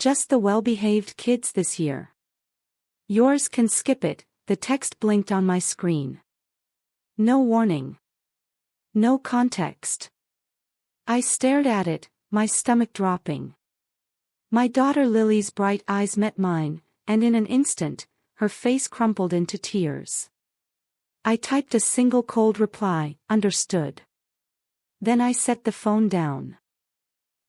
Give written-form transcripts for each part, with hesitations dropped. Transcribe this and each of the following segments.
Just the well-behaved kids this year. Yours can skip it, the text blinked on my screen. No warning. No context. I stared at it, my stomach dropping. My daughter Lily's bright eyes met mine, and in an instant, her face crumpled into tears. I typed a single cold reply, understood. Then I set the phone down.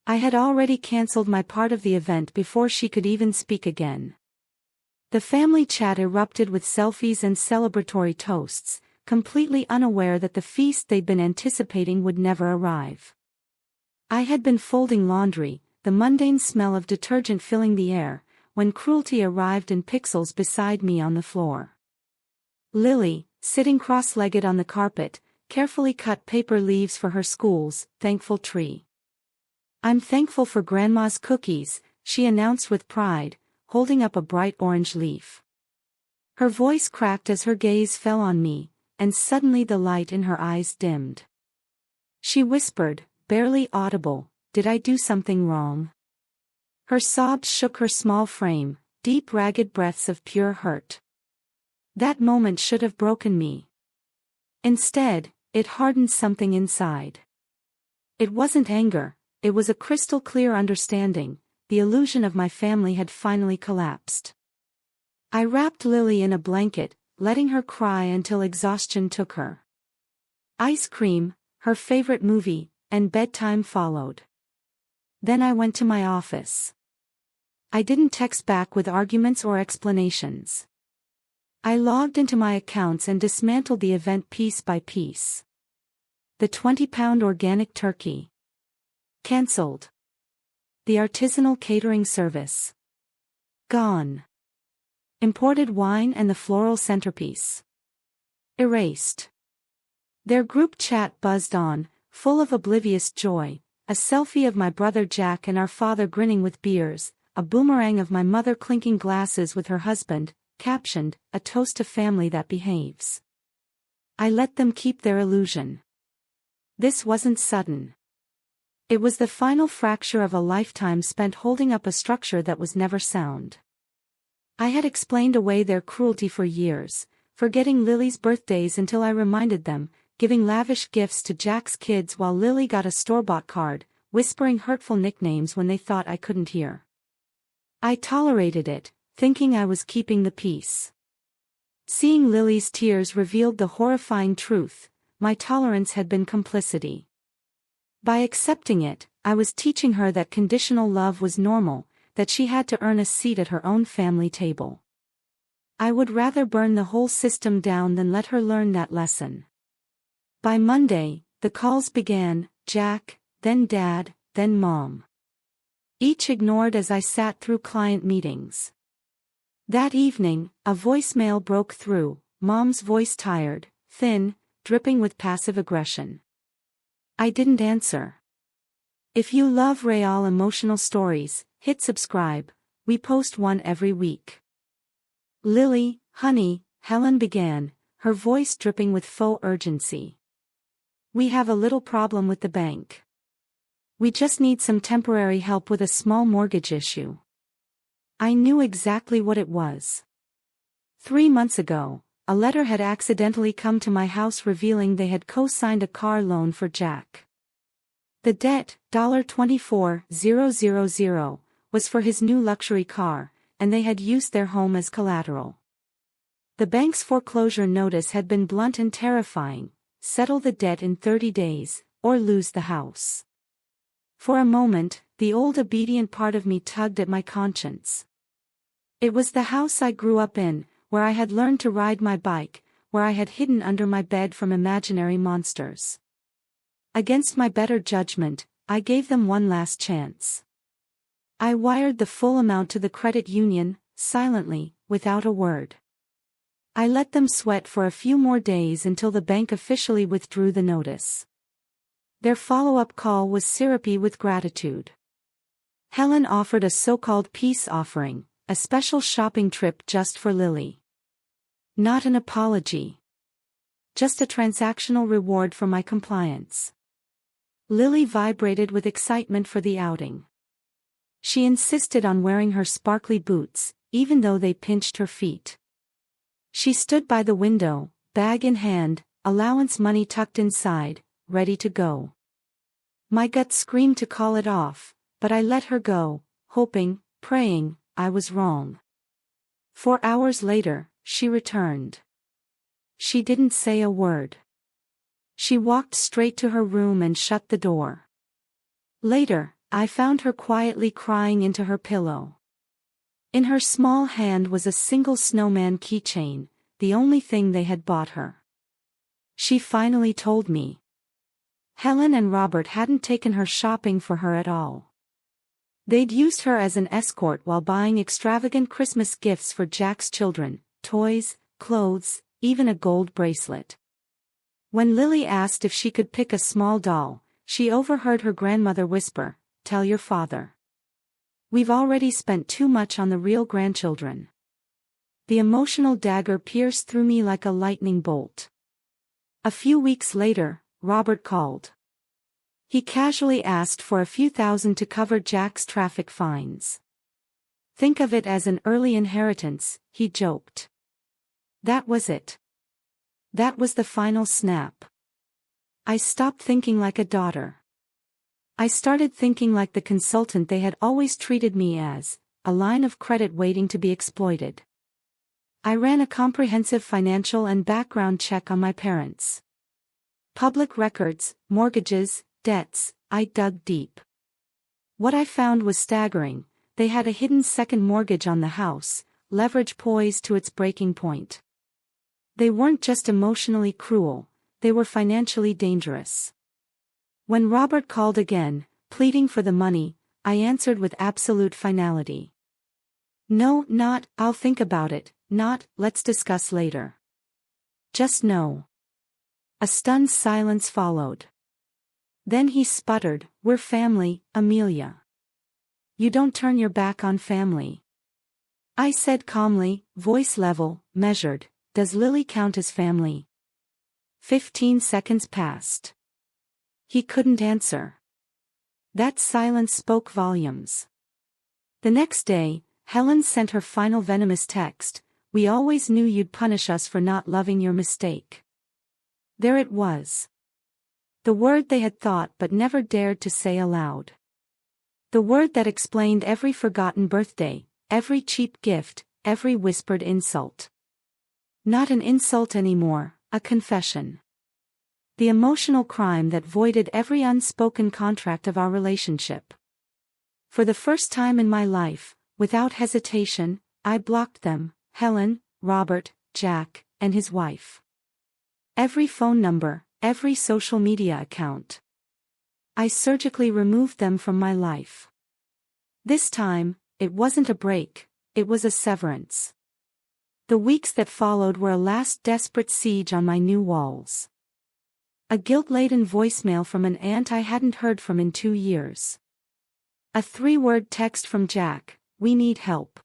I had already cancelled my part of the event before she could even speak again. The family chat erupted with selfies and celebratory toasts, completely unaware that the feast they'd been anticipating would never arrive. I had been folding laundry, the mundane smell of detergent filling the air, when Cruelty arrived in pixels beside me on the floor. Lily, sitting cross-legged on the carpet, carefully cut paper leaves for her school's thankful tree. "I'm thankful for Grandma's cookies," she announced with pride, holding up a bright orange leaf. Her voice cracked as her gaze fell on me, and suddenly the light in her eyes dimmed. She whispered, barely audible, "Did I do something wrong?" Her sobs shook her small frame, deep ragged breaths of pure hurt. That moment should have broken me. Instead, it hardened something inside. It wasn't anger, it was a crystal clear understanding. The illusion of my family had finally collapsed. I wrapped Lily in a blanket, letting her cry until exhaustion took her. Ice cream, her favorite movie, and bedtime followed. Then I went to my office. I didn't text back with arguments or explanations. I logged into my accounts and dismantled the event piece by piece. The 20-pound organic turkey. Cancelled. The artisanal catering service. Gone. Imported wine and the floral centerpiece. Erased. Their group chat buzzed on, full of oblivious joy, a selfie of my brother Jack and our father grinning with beers, a boomerang of my mother clinking glasses with her husband, captioned, "A toast to family that behaves." I let them keep their illusion. This wasn't sudden. It was the final fracture of a lifetime spent holding up a structure that was never sound. I had explained away their cruelty for years, forgetting Lily's birthdays until I reminded them, giving lavish gifts to Jack's kids while Lily got a store-bought card, whispering hurtful nicknames when they thought I couldn't hear. I tolerated it, thinking I was keeping the peace. Seeing Lily's tears revealed the horrifying truth: my tolerance had been complicity. By accepting it, I was teaching her that conditional love was normal, that she had to earn a seat at her own family table. I would rather burn the whole system down than let her learn that lesson. By Monday, the calls began: Jack, then Dad, then Mom. Each ignored as I sat through client meetings. That evening, a voicemail broke through, Mom's voice tired, thin, dripping with passive aggression. I didn't answer. If you love real emotional stories, hit subscribe, we post one every week. "Lily, honey," Helen began, her voice dripping with faux urgency. "We have a little problem with the bank. We just need some temporary help with a small mortgage issue." I knew exactly what it was. 3 months ago, a letter had accidentally come to my house revealing they had co-signed a car loan for Jack. The debt, $24,000, was for his new luxury car, and they had used their home as collateral. The bank's foreclosure notice had been blunt and terrifying: settle the debt in 30 days, or lose the house. For a moment, the old obedient part of me tugged at my conscience. It was the house I grew up in, where I had learned to ride my bike, where I had hidden under my bed from imaginary monsters. Against my better judgment, I gave them one last chance. I wired the full amount to the credit union, silently, without a word. I let them sweat for a few more days until the bank officially withdrew the notice. Their follow-up call was syrupy with gratitude. Helen offered a so-called peace offering, a special shopping trip just for Lily. Not an apology. Just a transactional reward for my compliance. Lily vibrated with excitement for the outing. She insisted on wearing her sparkly boots, even though they pinched her feet. She stood by the window, bag in hand, allowance money tucked inside, ready to go. My gut screamed to call it off, but I let her go, hoping, praying, I was wrong. 4 hours later, she returned. She didn't say a word. She walked straight to her room and shut the door. Later, I found her quietly crying into her pillow. In her small hand was a single snowman keychain, the only thing they had bought her. She finally told me. Helen and Robert hadn't taken her shopping for her at all. They'd used her as an escort while buying extravagant Christmas gifts for Jack's children, toys, clothes, even a gold bracelet. When Lily asked if she could pick a small doll, she overheard her grandmother whisper, "Tell your father. We've already spent too much on the real grandchildren." The emotional dagger pierced through me like a lightning bolt. A few weeks later, Robert called. He casually asked for a few thousand to cover Jack's traffic fines. "Think of it as an early inheritance," he joked. That was it. That was the final snap. I stopped thinking like a daughter. I started thinking like the consultant they had always treated me as, a line of credit waiting to be exploited. I ran a comprehensive financial and background check on my parents. Public records, mortgages, debts, I dug deep. What I found was staggering. They had a hidden second mortgage on the house, leverage poised to its breaking point. They weren't just emotionally cruel, they were financially dangerous. When Robert called again, pleading for the money, I answered with absolute finality. No, not, "I'll think about it," not, "Let's discuss later." Just no. A stunned silence followed. Then he sputtered, "We're family, Amelia. You don't turn your back on family." I said calmly, voice level, measured, "Does Lily count as family?" 15 seconds passed. He couldn't answer. That silence spoke volumes. The next day, Helen sent her final venomous text, "We always knew you'd punish us for not loving your mistake." There it was. The word they had thought but never dared to say aloud. The word that explained every forgotten birthday, every cheap gift, every whispered insult. Not an insult anymore, a confession. The emotional crime that voided every unspoken contract of our relationship. For the first time in my life, without hesitation, I blocked them, Helen, Robert, Jack, and his wife. Every phone number, every social media account. I surgically removed them from my life. This time, it wasn't a break, it was a severance. The weeks that followed were a last desperate siege on my new walls. A guilt-laden voicemail from an aunt I hadn't heard from in 2 years. A 3-word text from Jack, "We need help."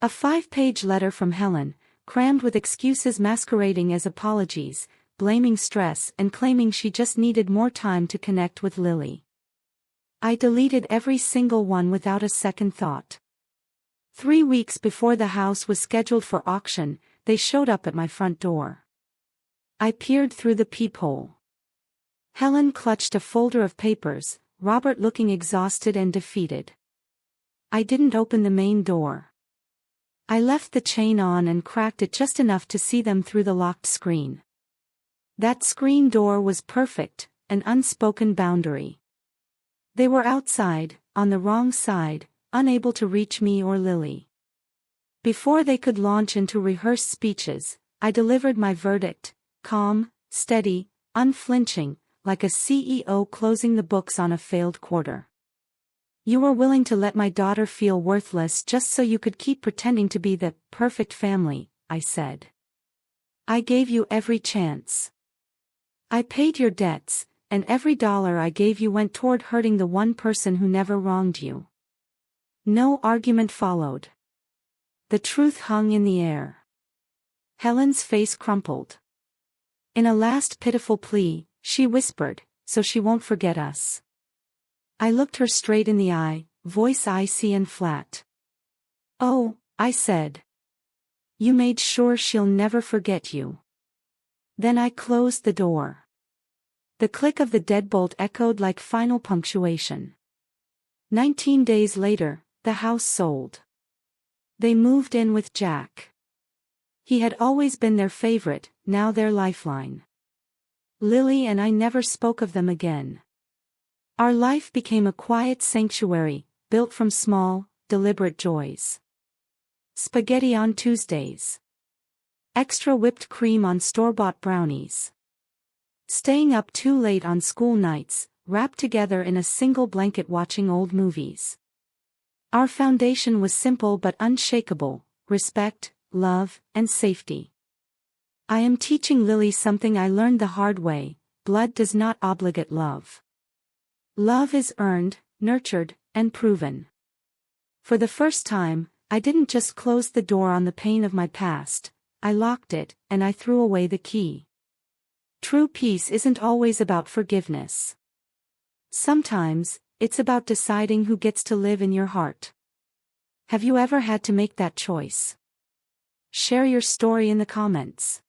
A 5-page letter from Helen, crammed with excuses masquerading as apologies, blaming stress and claiming she just needed more time to connect with Lily. I deleted every single one without a second thought. 3 weeks before the house was scheduled for auction, they showed up at my front door. I peered through the peephole. Helen clutched a folder of papers, Robert looking exhausted and defeated. I didn't open the main door. I left the chain on and cracked it just enough to see them through the locked screen. That screen door was perfect, an unspoken boundary. They were outside, on the wrong side, unable to reach me or Lily. Before they could launch into rehearsed speeches, I delivered my verdict, calm, steady, unflinching, like a CEO closing the books on a failed quarter. "You were willing to let my daughter feel worthless just so you could keep pretending to be the perfect family," I said. "I gave you every chance. I paid your debts, and every dollar I gave you went toward hurting the one person who never wronged you." No argument followed. The truth hung in the air. Helen's face crumpled. In a last pitiful plea, she whispered, "So she won't forget us." I looked her straight in the eye, voice icy and flat. "Oh," I said. "You made sure she'll never forget you." Then I closed the door. The click of the deadbolt echoed like final punctuation. 19 days later, the house sold. They moved in with Jack. He had always been their favorite, now their lifeline. Lily and I never spoke of them again. Our life became a quiet sanctuary, built from small, deliberate joys. Spaghetti on Tuesdays. Extra whipped cream on store-bought brownies. Staying up too late on school nights, wrapped together in a single blanket watching old movies. Our foundation was simple but unshakable: respect, love, and safety. I am teaching Lily something I learned the hard way: blood does not obligate love. Love is earned, nurtured, and proven. For the first time, I didn't just close the door on the pain of my past, I locked it, and I threw away the key. True peace isn't always about forgiveness. Sometimes, it's about deciding who gets to live in your heart. Have you ever had to make that choice? Share your story in the comments.